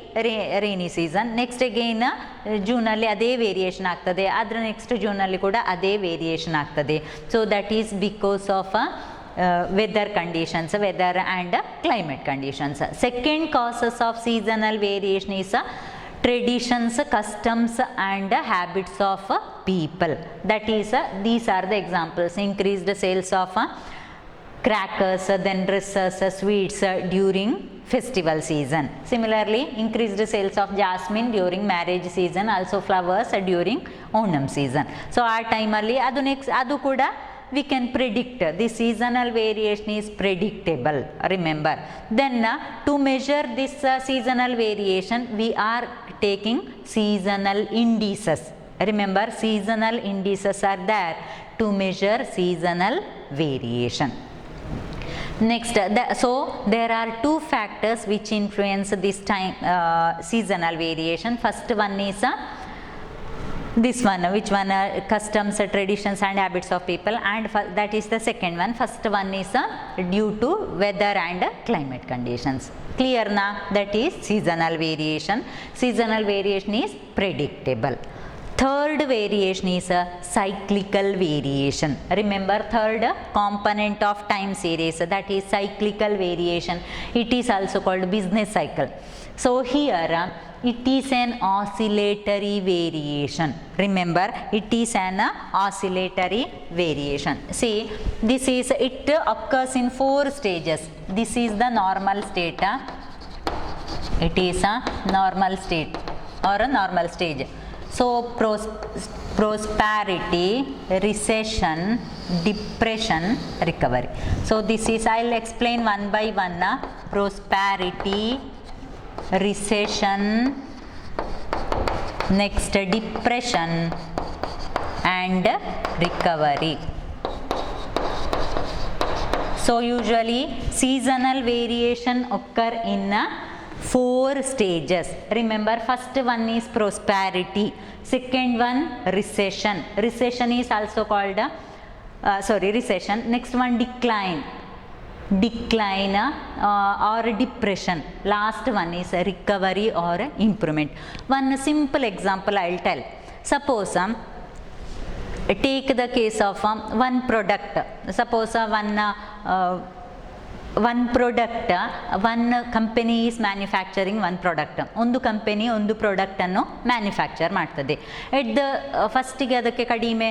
rainy season, next again ಜೂನಲ್ಲಿ ಅದೇ variation ಆಗ್ತದೆ, ಅದರ next ಜೂನಲ್ಲಿ ಕೂಡ ಅದೇ ವೇರಿಯೇಷನ್ ಆಗ್ತದೆ. So that is because of weather conditions, weather and climate conditions. Second causes of seasonal variation is traditions, customs and habits of people. That is, these are the examples: increased sales of crackers, then dresses, sweets during festival season. Similarly, increased sales of jasmine during marriage season, also flowers during Onam season. So ಆ ಟೈಮಲ್ಲಿ ಅದು ಕೂಡ we can predict. The seasonal variation is predictable, remember. Then to measure this seasonal variation, we are taking seasonal indices. Remember, seasonal indices are there to measure seasonal variation. Next, so there are two factors which influence this time seasonal variation. First one is this one, which one, customs, traditions and habits of people, and that is the second one. First one is due to weather and climate conditions. Clear na? That is seasonal variation. Seasonal variation is predictable. Third variation is a cyclical variation. Remember, third component of time series, that is cyclical variation. It is also called business cycle. So here it is an oscillatory variation. Remember, it is an oscillatory variation. See, this is, it occurs in 4 stages. This is the normal state. It is a normal state or a normal stage. So prosperity, recession, depression, recovery. So this is, I will explain one by one. Prosperity, recession, next depression and recovery. So usually seasonal variation occur in 4 stages. Remember, first one is prosperity, second one recession. Recession is also called recession. Next one decline or depression. Last one is recovery or improvement. One simple example I will tell. Suppose take the case of one product. Suppose one product, one company is manufacturing one product. ಒಂದು company ಒಂದು ಪ್ರಾಡಕ್ಟನ್ನು manufacture ಮಾಡ್ತದೆ. At the ಫಸ್ಟಿಗೆ ಅದಕ್ಕೆ ಕಡಿಮೆ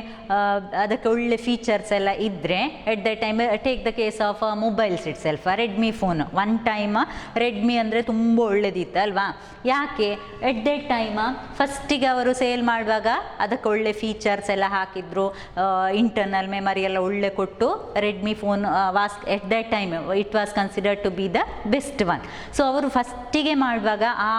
ಅದಕ್ಕೆ ಒಳ್ಳೆ features ಎಲ್ಲ ಇದ್ದರೆ, ಎಟ್ the time take the case of mobiles it self. Redmi phone one time Redmi ಅಂದರೆ ತುಂಬ ಒಳ್ಳೆದಿತ್ತು ಅಲ್ವಾ? ಯಾಕೆ? ಎಟ್ ದ ಟೈಮ್ ಫಸ್ಟಿಗೆ ಅವರು ಸೇಲ್ ಮಾಡುವಾಗ ಅದಕ್ಕೆ ಒಳ್ಳೆ ಫೀಚರ್ಸ್ ಎಲ್ಲ ಹಾಕಿದ್ರು, ಇಂಟರ್ನಲ್ ಮೆಮರಿ ಎಲ್ಲ ಒಳ್ಳೆ ಕೊಟ್ಟು Redmi phone was at the time it was considered to be the best one. So ಅವರು ಫಸ್ಟಿಗೆ ಮಾಡುವಾಗ ಆ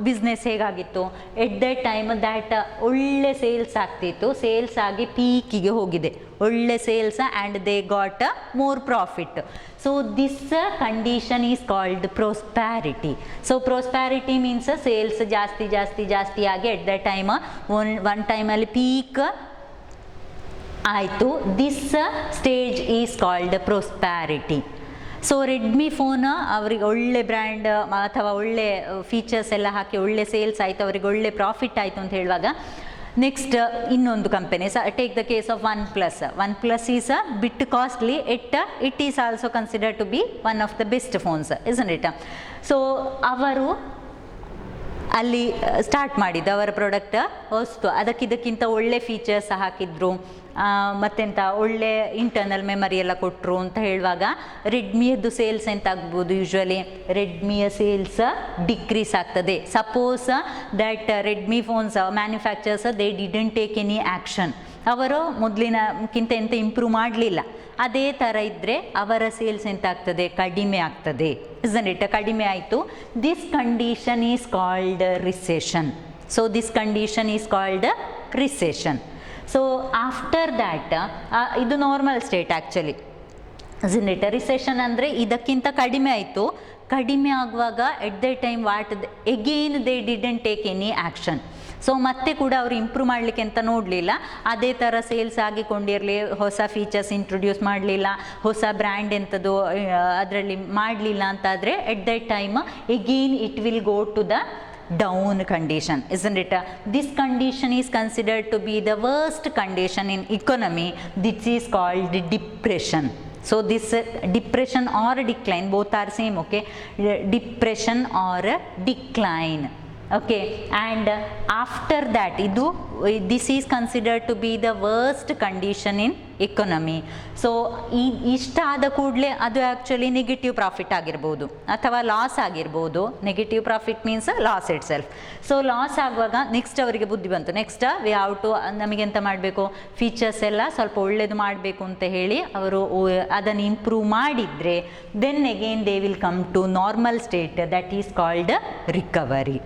ಬಿಸ್ನೆಸ್ ಹೇಗಾಗಿತ್ತು? ಎಟ್ ದ ಟೈಮ್ ದ್ಯಾಟ್ ಒಳ್ಳೆ ಸೇಲ್ಸ್ ಆಗ್ತಿತ್ತು, ಸೇಲ್ಸ್ ಆಗಿ ಪೀಕಿಗೆ ಹೋಗಿದೆ, ಒಳ್ಳೆ sales and they got more profit. So this condition is called prosperity. So prosperity means sales ಜಾಸ್ತಿ ಜಾಸ್ತಿ ಜಾಸ್ತಿ ಆಗಿ ಎಟ್ ದ ಟೈಮ್ ಒನ್ ಟೈಮಲ್ಲಿ ಪೀಕ್ ಆಯಿತು. This stage is called prosperity. So Redmi phone ಅವರಿಗೆ ಒಳ್ಳೆ ಬ್ರ್ಯಾಂಡ್ ಅಥವಾ ಒಳ್ಳೆ ಫೀಚರ್ಸ್ ಎಲ್ಲ ಹಾಕಿ ಒಳ್ಳೆ ಸೇಲ್ಸ್ ಆಯಿತು, ಅವರಿಗೆ ಒಳ್ಳೆ ಪ್ರಾಫಿಟ್ ಆಯಿತು ಅಂತ ಹೇಳುವಾಗ ನೆಕ್ಸ್ಟ್ ಇನ್ನೊಂದು company take the case of OnePlus is a bit costly, it is also considered to be one of the best phones, isn't it? So ಅವರು ಅಲ್ಲಿ ಸ್ಟಾರ್ಟ್ ಮಾಡಿದ್ದು ಅವರ ಪ್ರಾಡಕ್ಟ್ ವಸ್ತು, ಅದಕ್ಕಿಂತ ಒಳ್ಳೆ ಫೀಚರ್ಸ್ ಹಾಕಿದ್ರು, ಮತ್ತೆಂತ ಒಳ್ಳೆ ಇಂಟರ್ನಲ್ ಮೆಮರಿ ಎಲ್ಲ ಕೊಟ್ಟರು ಅಂತ ಹೇಳುವಾಗ ರೆಡ್ಮಿಯದ್ದು ಸೇಲ್ಸ್ ಎಂತ ಆಗ್ಬೋದು? ಯೂಶ್ವಲಿ ರೆಡ್ಮಿಯ ಸೇಲ್ಸ್ ಡಿಕ್ರೀಸ್ ಆಗ್ತದೆ. Suppose that Redmi phones manufacturers they didn't take any action, ಅವರು ಮೊದಲಿನಕ್ಕಿಂತ ಎಂತ ಇಂಪ್ರೂವ್ ಮಾಡಲಿಲ್ಲ. ಅದೇ ಥರ ಇದ್ದರೆ ಅವರ ಸೇಲ್ಸ್ ಎಂತ ಆಗ್ತದೆ? ಕಡಿಮೆ ಆಗ್ತದೆ, ಇಸ್ಂಟ್ ಇಟ್? ಕಡಿಮೆ ಆಯಿತು. This condition is called recession. So this condition is called recession. So after that ಇದು normal state actually, isn't it? Recession ಅಂದರೆ ಇದಕ್ಕಿಂತ ಕಡಿಮೆ ಆಯಿತು. ಕಡಿಮೆ ಆಗುವಾಗ at the time again they didn't take any action. So ಮತ್ತೆ ಕೂಡ ಅವರು ಇಂಪ್ರೂವ್ ಮಾಡಲಿಕ್ಕೆ ಅಂತ ನೋಡಲಿಲ್ಲ, ಅದೇ ಥರ ಸೇಲ್ಸ್ ಆಗಿಕೊಂಡಿರಲಿ, ಹೊಸ ಫೀಚರ್ಸ್ ಇಂಟ್ರೊಡ್ಯೂಸ್ ಮಾಡಲಿಲ್ಲ, ಹೊಸ ಬ್ರ್ಯಾಂಡ್ ಎಂಥದ್ದು ಅದರಲ್ಲಿ ಮಾಡಲಿಲ್ಲ ಅಂತಾದರೆ at the time again it will go to the down condition, isn't it? This condition is considered to be the worst condition in economy. This is called depression. So this depression or decline, both are same, okay? Depression or decline. Okay, and after that this is considered to be the worst condition in economy. So ಇಷ್ಟ ಆದ ಕೂಡಲೇ ಅದು actually negative profit ಆಗಿರ್ಬೋದು ಅಥವಾ loss ಆಗಿರ್ಬೋದು. Negative profit means loss it self. So loss ಆಗುವಾಗ next ಅವರಿಗೆ ಬುದ್ಧಿ ಬಂತು, ನೆಕ್ಸ್ಟ್ ವಿ ಹ್ಯಾವ್ ಟು ನಮಗೆಂತ ಮಾಡಬೇಕು, ಫೀಚರ್ಸ್ ಎಲ್ಲ ಸ್ವಲ್ಪ ಒಳ್ಳೇದು ಮಾಡಬೇಕು ಅಂತ ಹೇಳಿ ಅವರು ಅದನ್ನು ಇಂಪ್ರೂವ್ ಮಾಡಿದರೆ then again they will come to normal state, that is called recovery.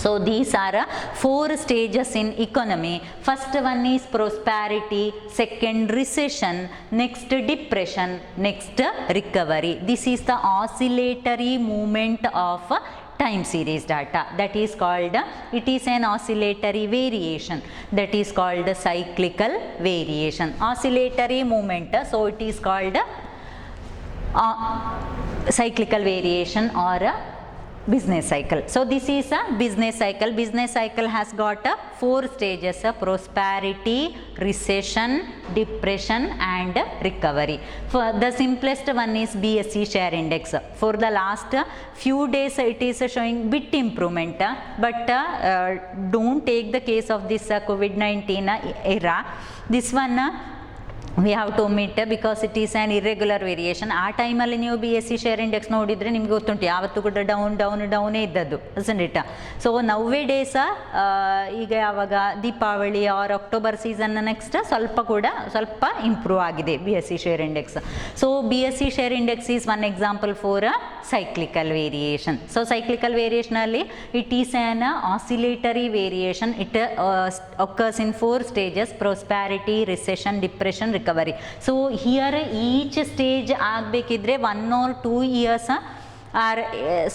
So these are 4 stages in economy. First one is prosperity, second recession, next depression, next recovery. This is the oscillatory movement of time series data, that is called, it is an oscillatory variation, that is called cyclical variation. Oscillatory movement, so it is called cyclical variation or business cycle. So this is a business cycle. Business cycle has got 4 stages: prosperity, recession, depression and recovery. For the simplest one is BSE share index. For the last few days it is showing bit improvement, but don't take the case of this COVID-19 era. This one we have to omit because it is an irregular variation. ಆ ಟೈಮಲ್ಲಿ ನೀವು BSE share index ನೋಡಿದರೆ ನಿಮಗೆ ಗೊತ್ತುಂಟು ಯಾವತ್ತೂ ಕೂಡ ಡೌನೇ ಇದ್ದದ್ದು, isn't it? So ನವ್ವೇ D'Sa ಈಗ ಯಾವಾಗ Deepavali or October season next ಸ್ವಲ್ಪ ಇಂಪ್ರೂವ್ ಆಗಿದೆ BSE share index. So BSE share index is one example for cyclical variation. So cyclical ವೇರಿಯೇಷನಲ್ಲಿ it is an oscillatory variation. It occurs in 4 stages: prosperity, recession, depression, recovery. So here each stage ಆಗಬೇಕಿದ್ರೆ 1 or 2 years or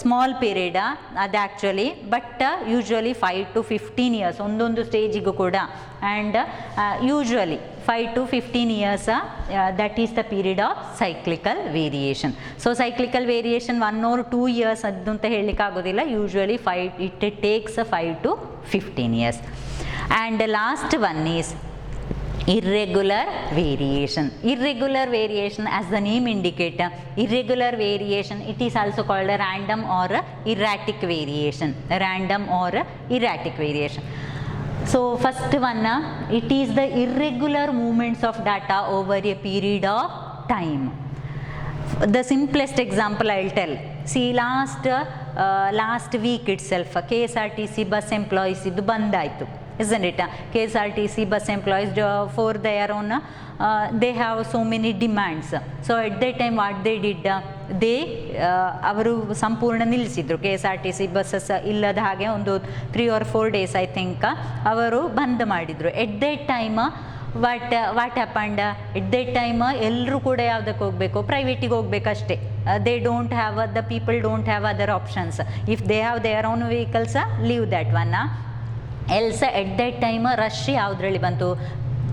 small period ಅದು actually, but usually 5 to 15 years ಒಂದೊಂದು ಸ್ಟೇಜಿಗೂ ಕೂಡ. And usually 5 to 15 years that is the period of cyclical variation. So cyclical variation 1 or 2 years ಅದು ಅಂತ ಹೇಳಲಿಕ್ಕೆ ಆಗೋದಿಲ್ಲ. Usually it takes 5 to 15 years. And last one is irregular variation. Irregular variation, as the name indicates, irregular variation, it is also called a random or erratic variation. Random or erratic variation. So first one, it is the irregular movements of data over a period of time. The simplest example I will tell. See, last week itself KSRTC bus employees idu bandaitu, isn't it? KSRTC bus employees for their own they have so many demands. So at that time what they did, they ಅವರು ಸಂಪೂರ್ಣ ನಿಲ್ಲಿಸಿದ್ರು. KSRTC buses ಇಲ್ಲದ ಹಾಗೆ ಒಂದು 3 or 4 days I think ಅವರು ಬಂದ್ ಮಾಡಿದರು. At that time what happened, at that time ಎಲ್ಲರೂ ಕೂಡ ಯಾವುದಕ್ಕೆ ಹೋಗಬೇಕು, ಪ್ರೈವೇಟಿಗೆ ಹೋಗ್ಬೇಕಷ್ಟೇ. They don't have, the people don't have other options. If they have their own vehicles, leave that one. Else at that time rush ಯಾವುದರಲ್ಲಿ ಬಂತು,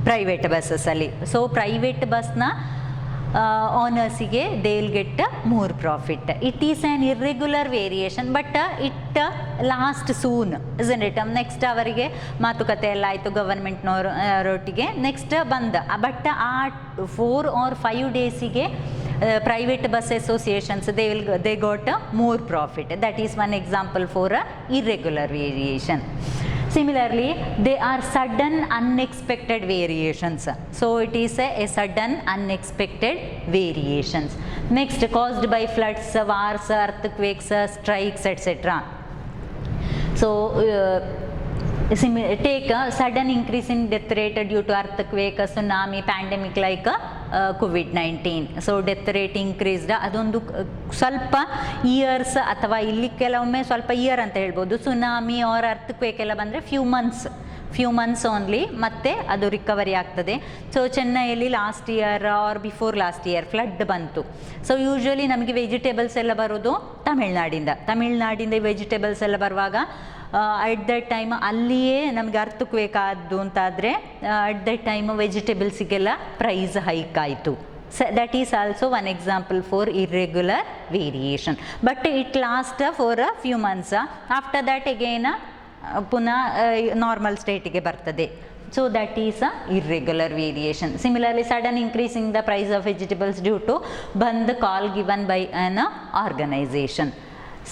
private ಬಸ್ಸಸ್ಸಲ್ಲಿ. So private ಬಸ್ನ ಓನರ್ಸಿಗೆ they will get more profit. It is an irregular variation, but it last soon, isn't it? Next ಅವರಿಗೆ ಮಾತುಕತೆ ಎಲ್ಲ ಆಯಿತು ಗವರ್ಮೆಂಟ್ನವರೊಟ್ಟಿಗೆ, next ಬಂದ. ಬಟ್ ಆ 4 or 5 ಡೇಸಿಗೆ private bus associations, they got more profit. That is one example for irregular variation. Similarly, they are sudden unexpected variations. So it is a sudden unexpected variations. Next, caused by floods, wars, earthquakes, strikes, etc. So take a sudden increase in death rate due to earthquake, tsunami, pandemic like COVID-19. So death rate increased, ಅದೊಂದು ಸ್ವಲ್ಪ years ಅಥವಾ ಇಲ್ಲಿ ಕೆಲವೊಮ್ಮೆ ಸ್ವಲ್ಪ year ಅಂತ ಹೇಳ್ಬೋದು. Tsunami R earthquake ಎಲ್ಲ ಬಂದರೆ ಫ್ಯೂ ಮಂತ್ಸ್ ಓನ್ಲಿ, ಮತ್ತು ಅದು ರಿಕವರಿ ಆಗ್ತದೆ. ಸೊ ಚೆನ್ನೈಯಲ್ಲಿ last year or before last year flood ಬಂತು. ಸೊ ಯೂಶ್ವಲಿ ನಮಗೆ ವೆಜಿಟೇಬಲ್ಸ್ ಎಲ್ಲ ಬರೋದು ತಮಿಳ್ನಾಡಿಂದ ವೆಜಿಟೇಬಲ್ಸ್ ಎಲ್ಲ ಬರುವಾಗ ಅಟ್ ದಟ್ ಟೈಮ್ ಅಲ್ಲಿಯೇ ನಮಗೆ ಅರ್ಥಕ್ವೇಕ್ ಆದ್ದು ಅಂತಾದರೆ ಅಟ್ ದಟ್ ಟೈಮ್ ವೆಜಿಟೇಬಲ್ಸಿಗೆಲ್ಲ ಪ್ರೈಸ್ ಹೈಕ್ ಆಯಿತು. That is also one example for irregular variation, but it lasts for a few months. After that again ಪುನಃ ನಾರ್ಮಲ್ ಸ್ಟೇಟಿಗೆ ಬರ್ತದೆ. So that is a irregular variation. Similarly, sudden increase in the price of vegetables due to band call given by an organization.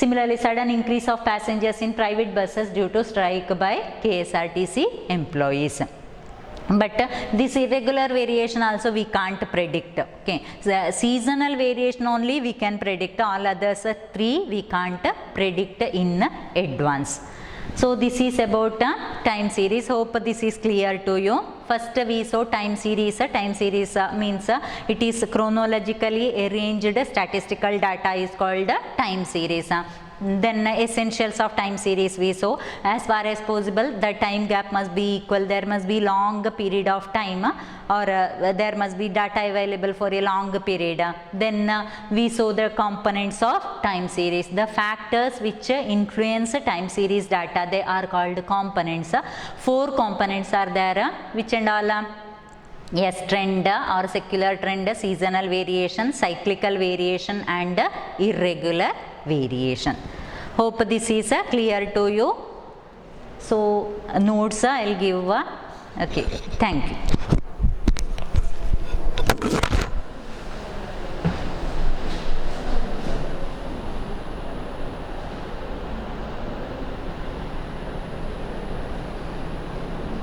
Similarly, sudden increase of passengers in private buses due to strike by KSRTC employees. But this irregular variation also we can't predict. Okay, the seasonal variation only we can predict, all others three we can't predict in advance. So this is about time series. Hope this is clear to you. First we saw time series. Time series means it is chronologically arranged statistical data is called time series. Then essentials of time series we saw. As far as possible the time gap must be equal, there must be long period of time or there must be data available for a long period. Then we saw the components of time series, the factors which influence time series data, they are called components. 4 components are there, which and all? Yes, trend or secular trend, seasonal variation, cyclical variation and irregular variation. Hope this is clear to you. So notes I'll give. Okay, thank you.